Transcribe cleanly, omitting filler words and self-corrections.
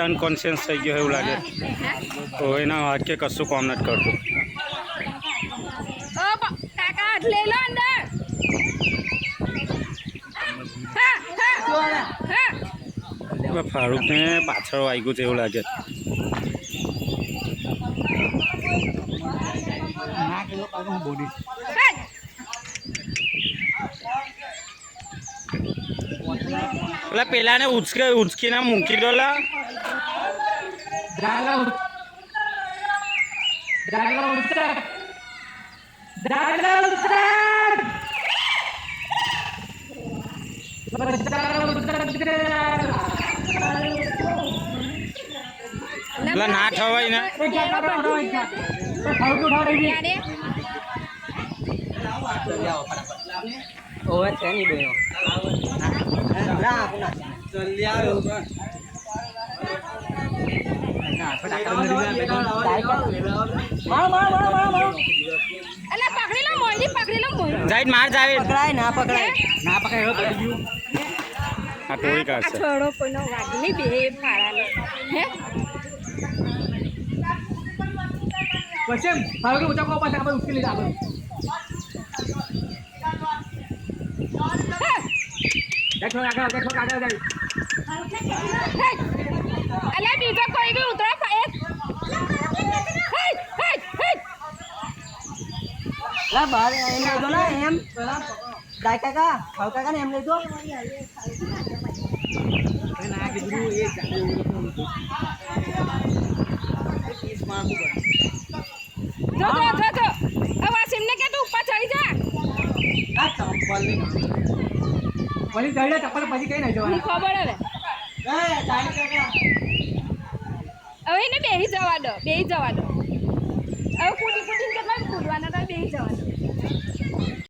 unconscious થઈ ગયો એવું લાગે તો એના હાથ કે કશું કામ નથી કરતું કાકા હાથ લઈ લો અંદર ફારૂકને પાછળ વાગ્યું છે એવું લાગે પેલા પેલાને ઉચકીને મૂકી દો લા પેલા ના થવાય ને ઓવે છે ની બેનો ના આપુના ચલ્યા જાઈડ માર જાવે પકડાય ના પકડાય આ ટોળી કાઢશે છોડો કોઈનો વાગી નહીં બે ફાળાનો હે પછી ફાળો ઊંચા કો પાછા આપણે ઉઠી લીધા આપણે દેખો આગળ જાય અલે બીજો કોઈ બી ઉતરો એક લા બહાર એમ લઈ દો ના એમ દાઈ કાકા ભાવ કાકા ને એમ લઈ દો ના કીધું એ જો હવે વાસીમને કે તું ઉપર ચડી જા આ ચંપલ ની પછી ચડ્યા ચપ્પલ પછી કઈ નહીં જવાનું ખબર હવે એ દાઈ કાકા હવે એને બેહી જવા દો હવે કૂદીને કેટલા કૂદવાના તો બેહી જવા દો